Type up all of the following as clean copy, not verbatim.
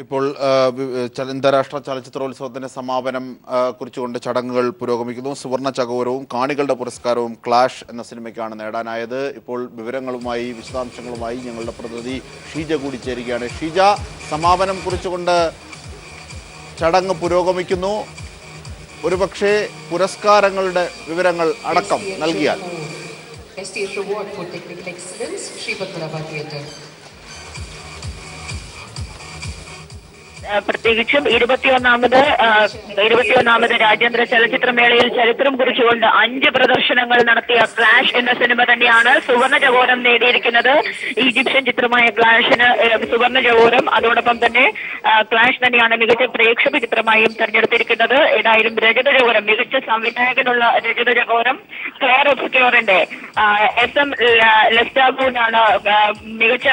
ഇപ്പോൾ അന്താരാഷ്ട്ര ചലച്ചിത്രോത്സവത്തിന്റെ സമാപനം കുറിച്ചുകൊണ്ട് ചടങ്ങുകൾ പുരോഗമിക്കുന്നു. സുവർണ ചകോരവും കാണികളുടെ പുരസ്കാരവും ക്ലാഷ് എന്ന സിനിമയ്ക്കാണ് നേടാനായത്. ഇപ്പോൾ വിവരങ്ങളുമായി വിശദാംശങ്ങളുമായി ഞങ്ങളുടെ പ്രതിനിധി ഷീജ കൂടി ചേരുകയാണ്. ഷീജ, സമാപനം കുറിച്ചുകൊണ്ട് ചടങ്ങ് പുരോഗമിക്കുന്നു. ഒരുപക്ഷെ പുരസ്കാരങ്ങളുടെ വിവരങ്ങൾ അടക്കം നൽകിയാൽ. പ്രത്യേകിച്ചും ഇരുപത്തിയൊന്നാമത് രാജ്യാന്തര ചലച്ചിത്രമേളയിൽ ചരിത്രം കുറിച്ചുകൊണ്ട് 5 പ്രദർശനങ്ങൾ നടത്തിയ ക്ലാഷ് എന്ന സിനിമ തന്നെയാണ് സുവർണ ചകോരം നേടിയിരിക്കുന്നത്. ഈജിപ്ഷ്യൻ ചിത്രമായ ക്ലാഷിന് സുവർണ ചകോരം, അതോടൊപ്പം തന്നെ ക്ലാഷ് തന്നെയാണ് മികച്ച പ്രേക്ഷക ചിത്രമായും തെരഞ്ഞെടുത്തിരിക്കുന്നത്. ഏതായാലും രജത ചകോരം, മികച്ച സംവിധായകനുള്ള രജത ചകോരം ക്ലെയർ ഒബ്സ്ക്യൂറിന്റെ SM ലെസ്റ്റാഗൂനാണ് മികച്ച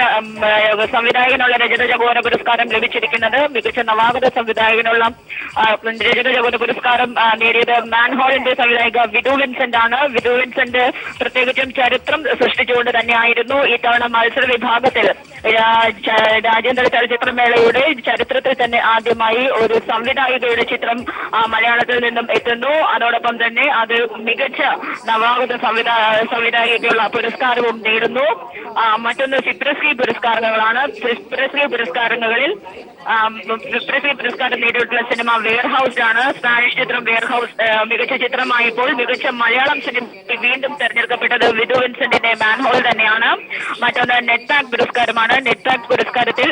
സംവിധായകനുള്ള രജത ചകോര പുരസ്കാരം ലഭിച്ചിരിക്കുന്നത്. മികച്ച നവാഗത സംവിധായകനുള്ള രജത ചകോര പുരസ്കാരം നേടിയത് മാൻഹോളിന്റെ സംവിധായിക വിധു വിൻസെന്റ് ആണ്. വിധു വിൻസെന്റ് പ്രത്യേകിച്ചും ചരിത്രം സൃഷ്ടിച്ചുകൊണ്ട് തന്നെയായിരുന്നു ഇത്തവണ മത്സര വിഭാഗത്തിൽ രാജ്യാന്തര ചലച്ചിത്രമേളയുടെ ചരിത്രത്തിൽ തന്നെ ആദ്യമായി ഒരു സംവിധായികയുടെ ചിത്രം മലയാളത്തിൽ നിന്നും എത്തുന്നു. അതോടൊപ്പം തന്നെ അത് മികച്ച നവാഗത സംവിധായികയ്ക്കുള്ള പുരസ്കാരവും നേടുന്നു. മറ്റൊന്ന് സിപ്രസ്കി പുരസ്കാരങ്ങളാണ്. സിപ്രസ്കി പുരസ്കാരങ്ങളിൽ പുരസ്കാരം നേടിയിട്ടുള്ള സിനിമ വെയർഹൌസ് ആണ്. സ്പാനിഷ് ചിത്രം വെയർഹൌസ് മികച്ച ചിത്രമായപ്പോൾ മികച്ച മലയാളം സിനിമ വീണ്ടും തെരഞ്ഞെടുക്കപ്പെട്ടത് വിധു വിൻസെന്റിന്റെ മാൻഹോൾ തന്നെയാണ്. മറ്റൊന്ന് നെറ്റ്പാക് പുരസ്കാരമാണ്. നെറ്റ്പാക് പുരസ്കാരത്തിൽ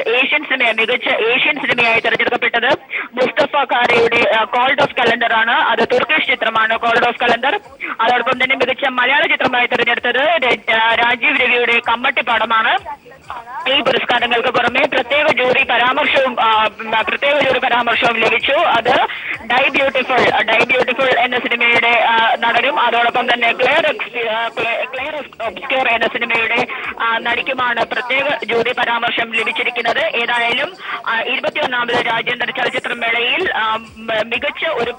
മികച്ച ഏഷ്യൻ സിനിമയായി തെരഞ്ഞെടുക്കപ്പെട്ടത് മുസ്തഫ കാരയുടെ കോൾഡ് ഓഫ് കലണ്ടർ ആണ്. അത് തുർക്കിഷ് ചിത്രമാണ് കോൾഡ് ഓഫ് കലണ്ടർ. അതോടൊപ്പം തന്നെ മികച്ച മലയാള ചിത്രമായി തെരഞ്ഞെടുത്തത് രാജീവ് രവിയുടെ കമ്മട്ടിപ്പാടമാണ്. ഈ പുരസ്കാരങ്ങൾക്ക് പുറമെ പ്രത്യേക ജൂറി പരാമർശവും ലഭിച്ചു. അത് ഡൈ ബ്യൂട്ടിഫുൾ എന്ന സിനിമയുടെ നടനും അതോടൊപ്പം തന്നെ ക്ലെയർ ഒബ്സ്ക്യൂർ എന്ന സിനിമയുടെ നടിക്കുമാണ് പ്രത്യേക ജൂറി പരാമർശം ലഭിച്ചിരിക്കുന്നത്. ഏതായാലും 21ാമത് രാജ്യാന്തര ചലച്ചിത്രമേളയിൽ മികച്ച ഒരു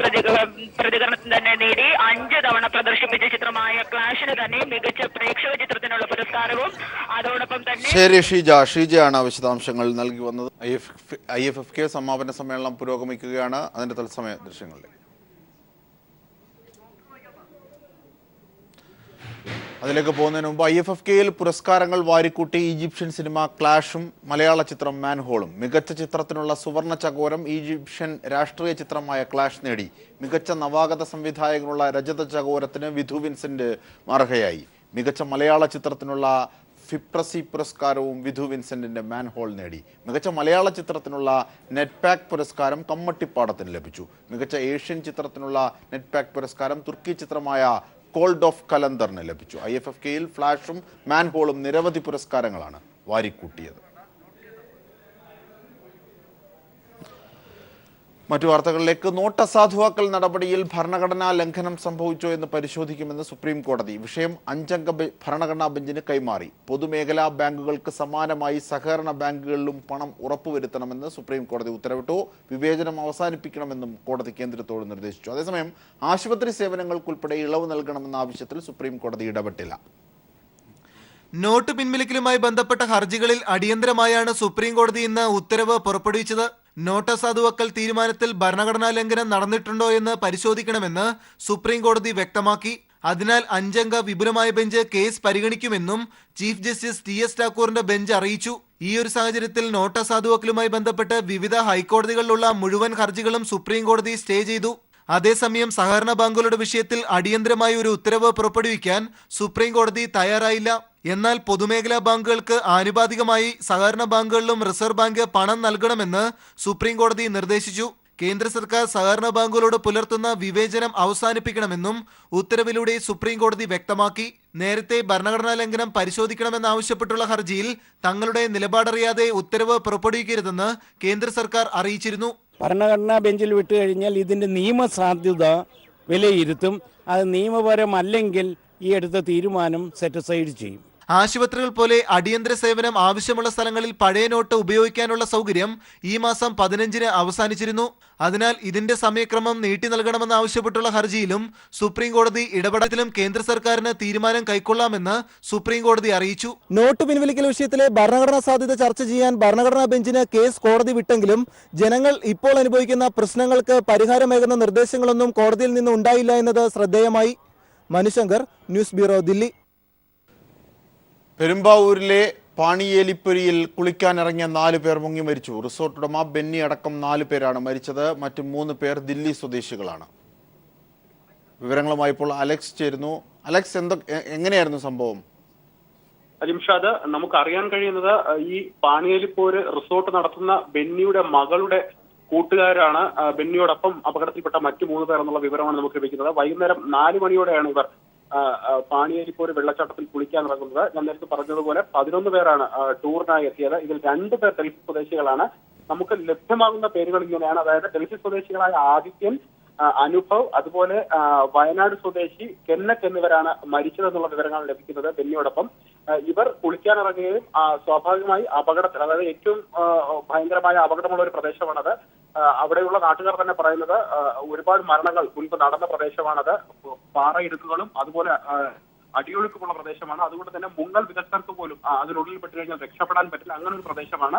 പ്രതികരണം തന്നെ നേടി 5 തവണ പ്രദർശിപ്പിച്ച ചിത്രമായ ക്ലാഷിന് തന്നെ മികച്ച പ്രേക്ഷക ചിത്രത്തിനുള്ള പുരസ്കാരവും അതോടൊപ്പം തന്നെ ഷീജയാണ് വിശദാംശങ്ങൾ നൽകി വന്നത്. IFFK സമാപന സമ്മേളനം പുരോഗമിക്കുകയാണ്. അതിന്റെ തത്സമയ ദൃശ്യങ്ങളിലേക്ക് പോകുന്നതിന് മുമ്പ് IFFKയിൽ പുരസ്കാരങ്ങൾ വാരിക്കൂട്ടി ഈജിപ്ഷ്യൻ സിനിമ ക്ലാഷും മലയാള ചിത്രം മാൻഹോളും. മികച്ച ചിത്രത്തിനുള്ള സുവർണ ചകോരം ഈജിപ്ഷ്യൻ രാഷ്ട്രീയ ചിത്രമായ ക്ലാഷ് നേടി. മികച്ച നവാഗത സംവിധായകനുള്ള രജത ചകോരത്തിന് വിധു വിൻസെന്റ് അർഹയായി. മികച്ച മലയാള ചിത്രത്തിനുള്ള ഫിപ്രസി പുരസ്കാരവും വിധു വിൻസെന്റിന്റെ മാൻഹോൾ നേടി. മികച്ച മലയാള ചിത്രത്തിനുള്ള നെറ്റ്പാക് പുരസ്കാരം കമ്മട്ടിപ്പാടത്തിന് ലഭിച്ചു. മികച്ച ഏഷ്യൻ ചിത്രത്തിനുള്ള നെറ്റ്പാക് പുരസ്കാരം തുർക്കി ചിത്രമായ കോൾഡ് ഓഫ് കലന്തറിന് ലഭിച്ചു. IFFKയിൽ ഫ്ലാഷും മാൻഹോളും നിരവധി പുരസ്കാരങ്ങളാണ് വാരിക്കൂട്ടിയത്. മറ്റു വാർത്തകളിലേക്ക്. നോട്ട് അസാധുവാക്കൽ നടപടിയിൽ ഭരണഘടനാ ലംഘനം സംഭവിച്ചോ എന്ന് പരിശോധിക്കുമെന്ന് സുപ്രീം കോടതി. വിഷയം 5-അംഗ ഭരണഘടനാ ബെഞ്ചിന് കൈമാറി. പൊതുമേഖലാ ബാങ്കുകൾക്ക് സമാനമായി സഹകരണ ബാങ്കുകളിലും പണം ഉറപ്പുവരുത്തണമെന്ന് സുപ്രീം കോടതി ഉത്തരവിട്ടു. വിവേചനം അവസാനിപ്പിക്കണമെന്നും കോടതി കേന്ദ്രത്തോട് നിർദ്ദേശിച്ചു. അതേസമയം ആശുപത്രി സേവനങ്ങൾക്കുൾപ്പെടെ ഇളവ് നൽകണമെന്ന ആവശ്യത്തിൽ സുപ്രീം കോടതി ഇടപെട്ടില്ല. നോട്ട് പിൻവലിക്കലുമായി ബന്ധപ്പെട്ട ഹർജികളിൽ അടിയന്തരമായാണ് സുപ്രീം കോടതി ഇന്ന് ഉത്തരവ് പുറപ്പെടുവിച്ചത്. നോട്ട് അസാധുവാക്കൽ തീരുമാനത്തിൽ ഭരണഘടനാ ലംഘനം നടന്നിട്ടുണ്ടോ എന്ന് പരിശോധിക്കണമെന്ന് സുപ്രീം കോടതി വ്യക്തമാക്കി. അതിനാൽ 5-അംഗ വിപുലമായ ബെഞ്ച് കേസ് പരിഗണിക്കുമെന്നും ചീഫ് ജസ്റ്റിസ് TS ഠാക്കൂറിന്റെ ബെഞ്ച് അറിയിച്ചു. ഈ ഒരു സാഹചര്യത്തിൽ നോട്ട് അസാധുവാക്കലുമായി ബന്ധപ്പെട്ട് വിവിധ ഹൈക്കോടതികളിലുള്ള മുഴുവൻ ഹർജികളും സുപ്രീം കോടതി സ്റ്റേ ചെയ്തു. അതേസമയം സഹകരണ ബാങ്കുകളുടെ വിഷയത്തിൽ അടിയന്തരമായി ഒരു ഉത്തരവ് പുറപ്പെടുവിക്കാൻ സുപ്രീം കോടതി തയ്യാറായില്ല. എന്നാൽ പൊതുമേഖലാ ബാങ്കുകൾക്ക് ആനുപാതികമായി സഹകരണ ബാങ്കുകളിലും റിസർവ് ബാങ്ക് പണം നൽകണമെന്ന് സുപ്രീം കോടതി നിർദ്ദേശിച്ചു. കേന്ദ്ര സർക്കാർ സഹകരണ ബാങ്കുകളോട് പുലർത്തുന്ന വിവേചനം അവസാനിപ്പിക്കണമെന്നും ഉത്തരവിലൂടെ സുപ്രീം കോടതി വ്യക്തമാക്കി. നേരത്തെ ഭരണഘടനാ ലംഘനം പരിശോധിക്കണമെന്നാവശ്യപ്പെട്ടുള്ള ഹർജിയിൽ തങ്ങളുടെ നിലപാടറിയാതെ ഉത്തരവ് പുറപ്പെടുവിക്കരുതെന്ന് കേന്ദ്ര സർക്കാർ അറിയിച്ചിരുന്നു. ഭരണഘടനാ ബെഞ്ചിൽ വിട്ടു കഴിഞ്ഞാൽ ഇതിൻ്റെ നിയമസാധ്യത വിലയിരുത്തും. അത് നിയമപരമല്ലെങ്കിൽ ഈ എടുത്ത തീരുമാനം സെറ്റിസൈഡ് ചെയ്യും. ആശുപത്രികൾ പോലെ അടിയന്തര സേവനം ആവശ്യമുള്ള സ്ഥലങ്ങളിൽ പഴയ നോട്ട് ഉപയോഗിക്കാനുള്ള സൗകര്യം ഈ മാസം 15-ന് അവസാനിച്ചിരുന്നു. അതിനാൽ ഇതിന്റെ സമയക്രമം നീട്ടി നൽകണമെന്നാവശ്യപ്പെട്ടുള്ള ഹർജിയിലും സുപ്രീം കോടതി ഇടപെടലിലും കേന്ദ്ര സർക്കാരിന് തീരുമാനം കൈക്കൊള്ളാമെന്ന് സുപ്രീം കോടതി അറിയിച്ചു. നോട്ട് പിൻവലിക്കൽ വിഷയത്തിലെ ഭരണഘടനാ സാധ്യത ചർച്ച ചെയ്യാൻ ഭരണഘടനാ ബെഞ്ചിന് കേസ് കോടതി വിട്ടെങ്കിലും ജനങ്ങൾ ഇപ്പോൾ അനുഭവിക്കുന്ന പ്രശ്നങ്ങൾക്ക് പരിഹാരമേകുന്ന നിർദ്ദേശങ്ങളൊന്നും കോടതിയിൽ നിന്ന് ഉണ്ടായില്ല എന്നത് ശ്രദ്ധേയമായി. Manushankar, news bureau, Dilli. പെരുമ്പാവൂരിലെ പാണിയേലിപ്പൊരിയിൽ കുളിക്കാനിറങ്ങിയ 4 പേർ മുങ്ങി മരിച്ചു. റിസോർട്ട് ഉടമ ബെന്നി അടക്കം 4 പേരാണ് മരിച്ചത്. മറ്റ് 3 പേർ ദില്ലി സ്വദേശികളാണ്. വിവരങ്ങളുമായി ഇപ്പോൾ അലക്സ് ചേരുന്നു. അലക്സ്, എങ്ങനെയായിരുന്നു സംഭവം? അജിംഷാദ്, നമുക്ക് അറിയാൻ കഴിയുന്നത് ഈ പാണിയേലിപ്പോര് റിസോർട്ട് നടത്തുന്ന ബെന്നിയുടെ മകളുടെ കൂട്ടുകാരാണ് ബെന്നിയോടൊപ്പം അപകടത്തിൽപ്പെട്ട മറ്റു 3 പേർ എന്നുള്ള വിവരമാണ് നമുക്ക് ലഭിക്കുന്നത്. വൈകുന്നേരം 4 മണിയോടെയാണ് ഇവർ പാണിയേലിപ്പോര് വെള്ളച്ചാട്ടത്തിൽ കുളിക്കാൻ ഇറങ്ങുന്നത്. ഞാൻ നേരത്തെ പറഞ്ഞതുപോലെ 11 പേരാണ് ടൂറിനായി എത്തിയത്. ഇതിൽ 2 പേർ ഡൽഹി സ്വദേശികളാണ്. നമുക്ക് ലഭ്യമാകുന്ന പേരുകൾ ഇങ്ങനെയാണ്. അതായത് ഡൽഹി സ്വദേശികളായ ആദിത്യൻ, അനുഭവ്, അതുപോലെ വയനാട് സ്വദേശി കെന്നത്ത് എന്നിവരാണ് മരിച്ചതെന്നുള്ള വിവരങ്ങൾ ലഭിക്കുന്നത്. ബെന്നിയോടൊപ്പം ഇവർ കുളിക്കാനിറങ്ങുകയും സ്വാഭാവികമായി അപകടത്തിൽ, അതായത് ഏറ്റവും ഭയങ്കരമായ അപകടമുള്ള ഒരു പ്രദേശമാണത്. അവിടെയുള്ള നാട്ടുകാർ തന്നെ പറയുന്നത് ഒരുപാട് മരണങ്ങൾ മുൻപ് നടന്ന പ്രദേശമാണത്. പാറയിടുക്കുകളും അതുപോലെ അടിയൊഴുക്കുമുള്ള പ്രദേശമാണ്. അതുകൊണ്ട് തന്നെ മുങ്ങൽ വിദഗ്ധർക്ക് പോലും അതിനുള്ളിൽ പെട്ട് കഴിഞ്ഞാൽ രക്ഷപ്പെടാൻ പറ്റില്ല. അങ്ങനെ ഒരു പ്രദേശമാണ്.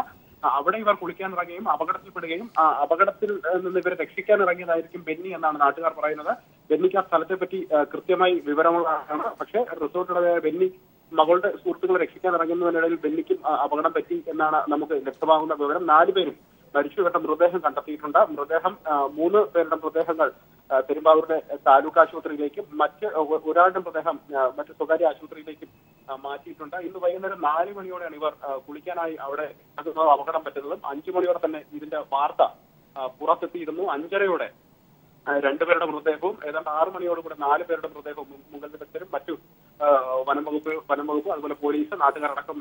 അവിടെ ഇവർ കുളിക്കാൻ ഇറങ്ങുകയും അപകടത്തിൽപ്പെടുകയും അപകടത്തിൽ നിന്ന് ഇവരെ രക്ഷിക്കാൻ ഇറങ്ങിയതായിരിക്കും ബെന്നി എന്നാണ് നാട്ടുകാർ പറയുന്നത്. ബെന്നിക്ക് ആ സ്ഥലത്തെ പറ്റി കൃത്യമായി വിവരമുള്ളതാണ്. പക്ഷേ റിസോർട്ടിലെ ബെന്നി മകളുടെ സുഹൃത്തുക്കളെ രക്ഷിക്കാൻ ഇറങ്ങുന്നതിനിടയിൽ ബെന്നിക്കും അപകടം പറ്റി എന്നാണ് നമുക്ക് ലഭ്യമാകുന്ന വിവരം. 4 പേരും മരിച്ചുവിട്ട മൃതദേഹം കണ്ടെത്തിയിട്ടുണ്ട്. 3 പേരുടെ മൃതദേഹങ്ങൾ പെരുമ്പാവൂരിലെ താലൂക്ക് ആശുപത്രിയിലേക്കും ഒരാളുടെ മൃതദേഹം മറ്റ് സ്വകാര്യ ആശുപത്രിയിലേക്കും മാറ്റിയിട്ടുണ്ട്. ഇന്ന് വൈകുന്നേരം 4 മണിയോടെയാണ് ഇവർ കുളിക്കാനായി അവിടെ അപകടം പറ്റുന്നതും. 5 മണിയോടെ തന്നെ ഇതിന്റെ വാർത്ത പുറത്തെത്തിയിരുന്നു. 5:30-യോടെ 2 പേരുടെ മൃതദേഹവും ഏതാണ്ട് 6 മണിയോടുകൂടെ 4 പേരുടെ മൃതദേഹവും മുങ്ങൽ വിദഗ്ധരും മറ്റു വനം വകുപ്പ് അതുപോലെ പോലീസ്, നാട്ടുകാരടക്കം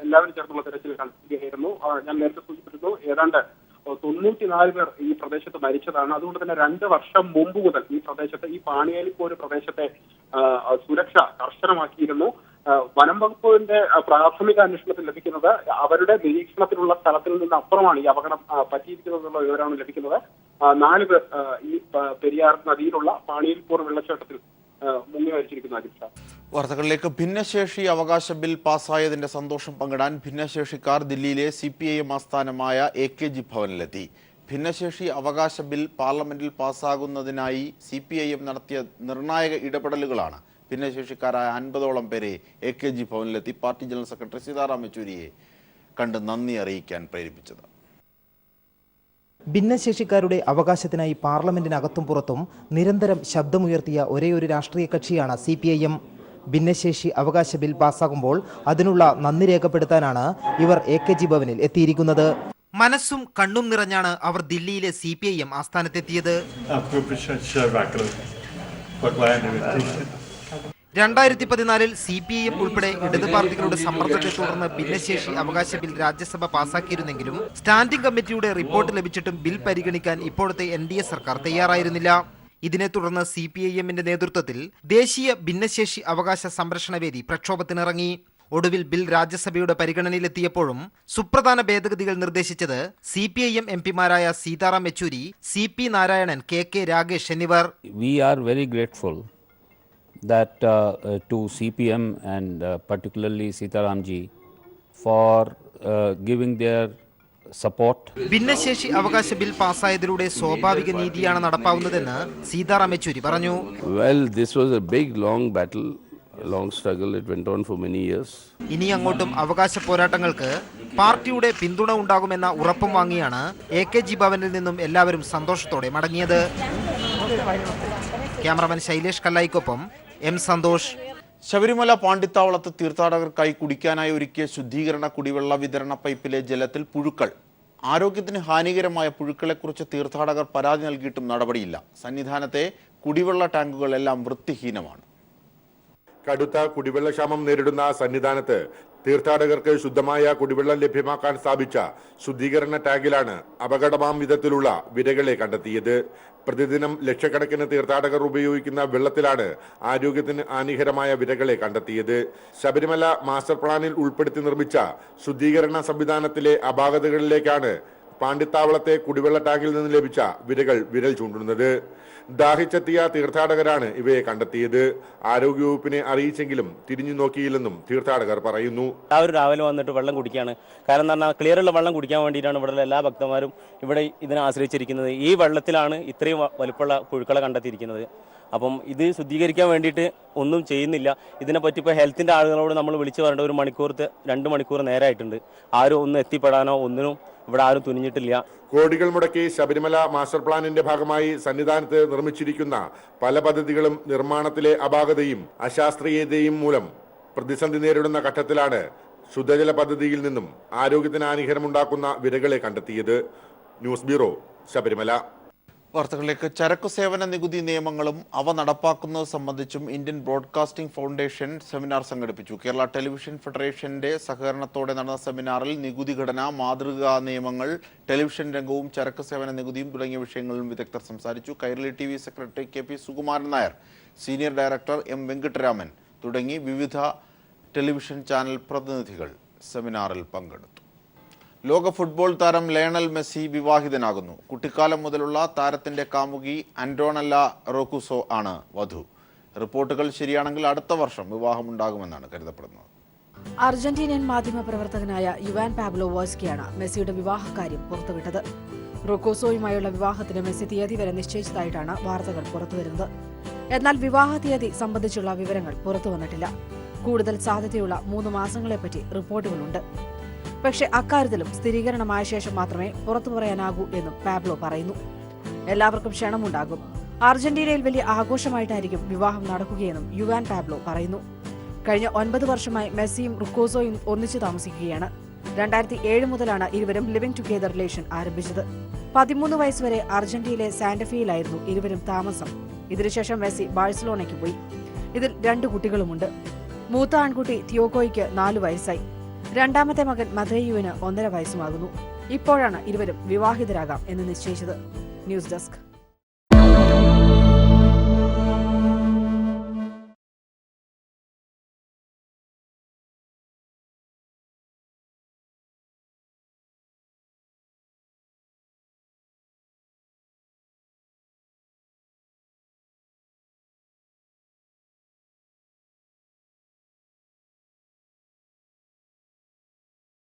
എല്ലാവരും ചേർന്നുള്ള തെരച്ചിൽ കണ്ടെത്തുകയായിരുന്നു. ഞാൻ നേരത്തെ സൂചിപ്പിച്ചിരുന്നു ഏതാണ്ട് 94 പേർ ഈ പ്രദേശത്ത് മരിച്ചതാണ്. അതുകൊണ്ട് തന്നെ 2 വർഷം മുമ്പ് മുതൽ ഈ പ്രദേശത്തെ, ഈ പാണിയേലിപ്പോര് പ്രദേശത്തെ സുരക്ഷ കർശനമാക്കിയിരുന്നു. വനം വകുപ്പിന്റെ പ്രാഥമിക അന്വേഷണത്തിൽ ലഭിക്കുന്നത് അവരുടെ നിരീക്ഷണത്തിലുള്ള സ്ഥലത്തിൽ നിന്ന് അപ്പുറമാണ് ഈ അപകടം പറ്റിയിരിക്കുന്നതെന്നുള്ള വിവരമാണ് ലഭിക്കുന്നത്. 4 പേർ ഈ പെരിയാർ നദിയിലുള്ള പാണിയേലിപ്പോർ വെള്ളച്ചാട്ടത്തിൽ മുങ്ങി മരിച്ചിരിക്കുന്നു. അജിത്, വാർത്തകളിലേക്ക്. ഭിന്നശേഷി അവകാശ ബിൽ പാസ്സായതിന്റെ സന്തോഷം പങ്കിടാൻ ഭിന്നശേഷിക്കാർ ദില്ലിയിലെ CPIM ആസ്ഥാനമായ AKG ഭവനിലെത്തി. ഭിന്നശേഷി അവകാശ ബിൽ പാർലമെന്റിൽ പാസ്സാകുന്നതിനായി CPIM നടത്തിയ നിർണായക ഇടപെടലുകളാണ് ഭിന്നശേഷിക്കാരായ 50ഓളം പേരെ AKG ഭവനിലെത്തി പാർട്ടി ജനറൽ സെക്രട്ടറി സീതാറാം യെച്ചൂരിയെ കണ്ട് നന്ദി അറിയിക്കാൻ പ്രേരിപ്പിച്ചത്. ഭിന്നശേഷിക്കാരുടെ അവകാശത്തിനായി പാർലമെന്റിനകത്തും പുറത്തും നിരന്തരം ശബ്ദമുയർത്തിയ ഒരേയൊരു രാഷ്ട്രീയ കക്ഷിയാണ് CPIM. ഭിന്നശേഷി അവകാശ ബിൽ പാസ്സാകുമ്പോൾ അതിനുള്ള നന്ദി രേഖപ്പെടുത്താനാണ് ഇവർ AKG ഭവനിൽ എത്തിയിരിക്കുന്നത്. മനസ്സും കണ്ണും നിറഞ്ഞാണ് അവർ ദില്ലിയിലെ CPIM ആസ്ഥാനത്തെത്തിയത്. 2014 CPIM ഉൾപ്പെടെ ഇടത് പാർട്ടികളുടെ സമ്മർദ്ദത്തെ തുടർന്ന് ഭിന്നശേഷി അവകാശ ബിൽ രാജ്യസഭ പാസാക്കിയിരുന്നെങ്കിലും സ്റ്റാൻഡിംഗ് കമ്മിറ്റിയുടെ റിപ്പോർട്ട് ലഭിച്ചിട്ടും ബിൽ പരിഗണിക്കാൻ ഇപ്പോഴത്തെ NDA സർക്കാർ തയ്യാറായിരുന്നില്ല. ഇതിനെ തുടർന്ന് CPIMന്റെ നേതൃത്വത്തിൽ ദേശീയ ഭിന്നശേഷി അവകാശ സംരക്ഷണ വേദി പ്രക്ഷോഭത്തിനിറങ്ങി. ഒടുവിൽ ബിൽ രാജ്യസഭയുടെ പരിഗണനയിലെത്തിയപ്പോഴും സുപ്രധാന ഭേദഗതികൾ നിർദ്ദേശിച്ചത് CPIM MPമാരായ Sitaram Yechury, CP Narayanan, KK Ragesh എന്നിവർ. We are very grateful that to CPM and particularly Sitaramji for giving their support. ഭിന്നശേഷി അവകാശ ബിൽ പാസ്സായതിലൂടെ സ്വാഭാവിക നീതിയാണ് നടപ്പാവുന്നതെന്ന് സീതാറാം യെച്ചൂരി പറഞ്ഞു. Well, this was a big long battle, a long struggle. It went on for many years. ഇനി അങ്ങോട്ടും അവകാശ പോരാട്ടങ്ങൾക്ക് പാർട്ടിയുടെ പിന്തുണ ഉണ്ടാകുമെന്ന ഉറപ്പും വാങ്ങിയാണ് AKG ഭവനിൽ നിന്നും എല്ലാവരും സന്തോഷത്തോടെ മടങ്ങിയത്. ക്യാമറമാൻ ശൈലേഷ് കല്ലായിക്കൊപ്പം M സന്തോഷ്. ശബരിമല പാണ്ടിത്താവളത്ത് തീർത്ഥാടകർക്കായി കുടിക്കാനായി ഒരുക്കിയ ശുദ്ധീകരണ കുടിവെള്ള വിതരണ പൈപ്പിലെ ജലത്തിൽ പുഴുക്കൾ. ആരോഗ്യത്തിന് ഹാനികരമായ പുഴുക്കളെക്കുറിച്ച് തീർത്ഥാടകർ പരാതി നൽകിയിട്ടും നടപടിയില്ല. സന്നിധാനത്തെ കുടിവെള്ള ടാങ്കുകളെല്ലാം വൃത്തിഹീനമാണ്. കടുത്ത കുടിവെള്ളക്ഷാമം നേരിടുന്ന സന്നിധാനത്ത് തീർത്ഥാടകർക്ക് ശുദ്ധമായ കുടിവെള്ളം ലഭ്യമാക്കാൻ സ്ഥാപിച്ച ശുദ്ധീകരണ ടാങ്കിലാണ് അപകടമാം വിധത്തിലുള്ള വിരകളെ കണ്ടെത്തിയത്. പ്രതിദിനം ലക്ഷക്കണക്കിന് തീർത്ഥാടകർ ഉപയോഗിക്കുന്ന വെള്ളത്തിലാണ് ആരോഗ്യത്തിന് ഹാനികരമായ വിരകളെ കണ്ടെത്തിയത്. ശബരിമല മാസ്റ്റർ പ്ലാനിൽ ഉൾപ്പെടുത്തി നിർമ്മിച്ച ശുദ്ധീകരണ സംവിധാനത്തിലെ അപാകതകളിലേക്കാണ് പാണ്ടിത്താവളത്തെ കുടിവെള്ള ടാങ്കിൽ നിന്ന് ലഭിച്ച വിരകൾ വിരൽ ചൂണ്ടുന്നത്. ദാഹിച്ചെത്തിയ തീർത്ഥാടകരാണ് ഇവയെ കണ്ടെത്തിയത്. ആരോഗ്യവകുപ്പിനെ അറിയിച്ചെങ്കിലും തിരിഞ്ഞു നോക്കിയില്ലെന്നും തീർത്ഥാടകർ പറയുന്നു. എല്ലാവരും രാവിലെ വന്നിട്ട് വെള്ളം കുടിക്കുകയാണ്. കാരണം എന്ന് പറഞ്ഞാൽ ക്ലിയറുള്ള വെള്ളം കുടിക്കാൻ വേണ്ടിയിട്ടാണ് ഇവിടെ എല്ലാ ഭക്തന്മാരും ഇവിടെ ഇതിനെ ആശ്രയിച്ചിരിക്കുന്നത്. ഈ വെള്ളത്തിലാണ് ഇത്രയും വലുപ്പമുള്ള പുഴുക്കളെ കണ്ടെത്തിയിരിക്കുന്നത്. അപ്പം ഇത് ശുദ്ധീകരിക്കാൻ വേണ്ടിയിട്ട് ഒന്നും ചെയ്യുന്നില്ല. ഇതിനെപ്പറ്റി ഇപ്പോൾ ഹെൽത്തിൻ്റെ ആളുകളോട് നമ്മൾ വിളിച്ചു പറയേണ്ട 1 മണിക്കൂറത്തെ 2 മണിക്കൂർ നേരമായിട്ടുണ്ട്. ആരും ഒന്നും എത്തിപ്പെടാനോ ഒന്നിനും ഇവിടെ ആരും തുനിഞ്ഞിട്ടില്ല. കോടികൾ മുടക്കി ശബരിമല മാസ്റ്റർ പ്ലാനിന്റെ ഭാഗമായി സന്നിധാനത്ത് നിർമ്മിച്ചിരിക്കുന്ന പല പദ്ധതികളും നിർമ്മാണത്തിലെ അപാകതയും അശാസ്ത്രീയതയും മൂലം പ്രതിസന്ധി നേരിടുന്ന ഘട്ടത്തിലാണ് ശുദ്ധജല പദ്ധതിയിൽ നിന്നും ആരോഗ്യത്തിന് ഹാനികരമുണ്ടാക്കുന്ന വിരകളെ കണ്ടെത്തിയത്. News bureau, Sabarimala. വാർത്തകളിലേക്ക്. ചരക്കു സേവന നികുതി നിയമങ്ങളും അവ നടപ്പാക്കുന്നത് സംബന്ധിച്ചും ഇന്ത്യൻ ബ്രോഡ്കാസ്റ്റിംഗ് ഫൗണ്ടേഷൻ സെമിനാർ സംഘടിപ്പിച്ചു. കേരള ടെലിവിഷൻ ഫെഡറേഷന്റെ സഹകരണത്തോടെ നടന്ന സെമിനാറിൽ നികുതി ഘടന, മാതൃകാ നിയമങ്ങൾ, ടെലിവിഷൻ രംഗവും ചരക്കു സേവന നികുതിയും തുടങ്ങിയ വിഷയങ്ങളിലും വിദഗ്ധർ സംസാരിച്ചു. Kairali TV secretary KP Sukumaran Nair, senior director M Venkitaraman തുടങ്ങി വിവിധ ടെലിവിഷൻ ചാനൽ പ്രതിനിധികൾ സെമിനാറിൽ പങ്കെടുത്തു. ലോക ഫുട്ബോൾ താരം ലയണൽ മെസ്സി വിവാഹിതനാകുന്നു. കുട്ടിക്കാലം മുതലുള്ള താരത്തിന്റെ കാമുകി അന്റോണല്ല റോക്കുസോ ആണ് വധു. റിപ്പോർട്ടുകൾ ശരിയാണെങ്കിൽ അടുത്ത വർഷം വിവാഹമുണ്ടാകുമെന്നാണ് കരുതപ്പെടുന്നത്. അർജന്റീനിയൻ മാധ്യമപ്രവർത്തകനായ യുവാൻ പാബ്ലോ വോസ്കിയാണ് മെസ്സിയുടെ വിവാഹകാര്യം പുറത്തുവിട്ടത്. റോക്കോസോയുമായുള്ള വിവാഹത്തിന് മെസ്സി തീയതി വരെ നിശ്ചയിച്ചതായിട്ടാണ് വാർത്തകൾ പുറത്തുവരുന്നത്. എന്നാൽ വിവാഹ തീയതി സംബന്ധിച്ചുള്ള വിവരങ്ങൾ പുറത്തുവന്നിട്ടില്ല. കൂടുതൽ സാധ്യതയുള്ള 3 മാസങ്ങളെപ്പറ്റി റിപ്പോർട്ടുകളുണ്ട്. പക്ഷേ അക്കാര്യത്തിലും സ്ഥിരീകരണമായ ശേഷം മാത്രമേ പുറത്തു പറയാനാകൂ എന്നും പാബ്ലോ പറയുന്നു. എല്ലാവർക്കും ക്ഷണമുണ്ടാകും. അർജന്റീനയിൽ വലിയ ആഘോഷമായിട്ടായിരിക്കും വിവാഹം നടക്കുകയെന്നും യുവാൻ പാബ്ലോ പറയുന്നു. കഴിഞ്ഞ 9 വർഷമായി മെസ്സിയും റുക്കോസോയും ഒന്നിച്ചു താമസിക്കുകയാണ്. 2007 മുതലാണ് ഇരുവരും ലിവിംഗ് ടുഗെദർ റിലേഷൻ ആരംഭിച്ചത്. 13 വയസ്സുവരെ അർജന്റീനയിലെ സാന്റഫിയിലായിരുന്നു ഇരുവരും താമസം. ഇതിനുശേഷം മെസ്സി ബാഴ്സലോണയ്ക്ക് പോയി. ഇതിൽ 2 കുട്ടികളുമുണ്ട്. മൂത്ത ആൺകുട്ടി തിയോഗോയ്ക്ക് 4 വയസ്സായി. രണ്ടാമത്തെ മകൻ മതേയുവിന് 1.5 വയസ്സുമാകുന്നു. ഇപ്പോഴാണ് ഇരുവരും വിവാഹിതരാകാം എന്ന് നിശ്ചയിച്ചത്. News desk.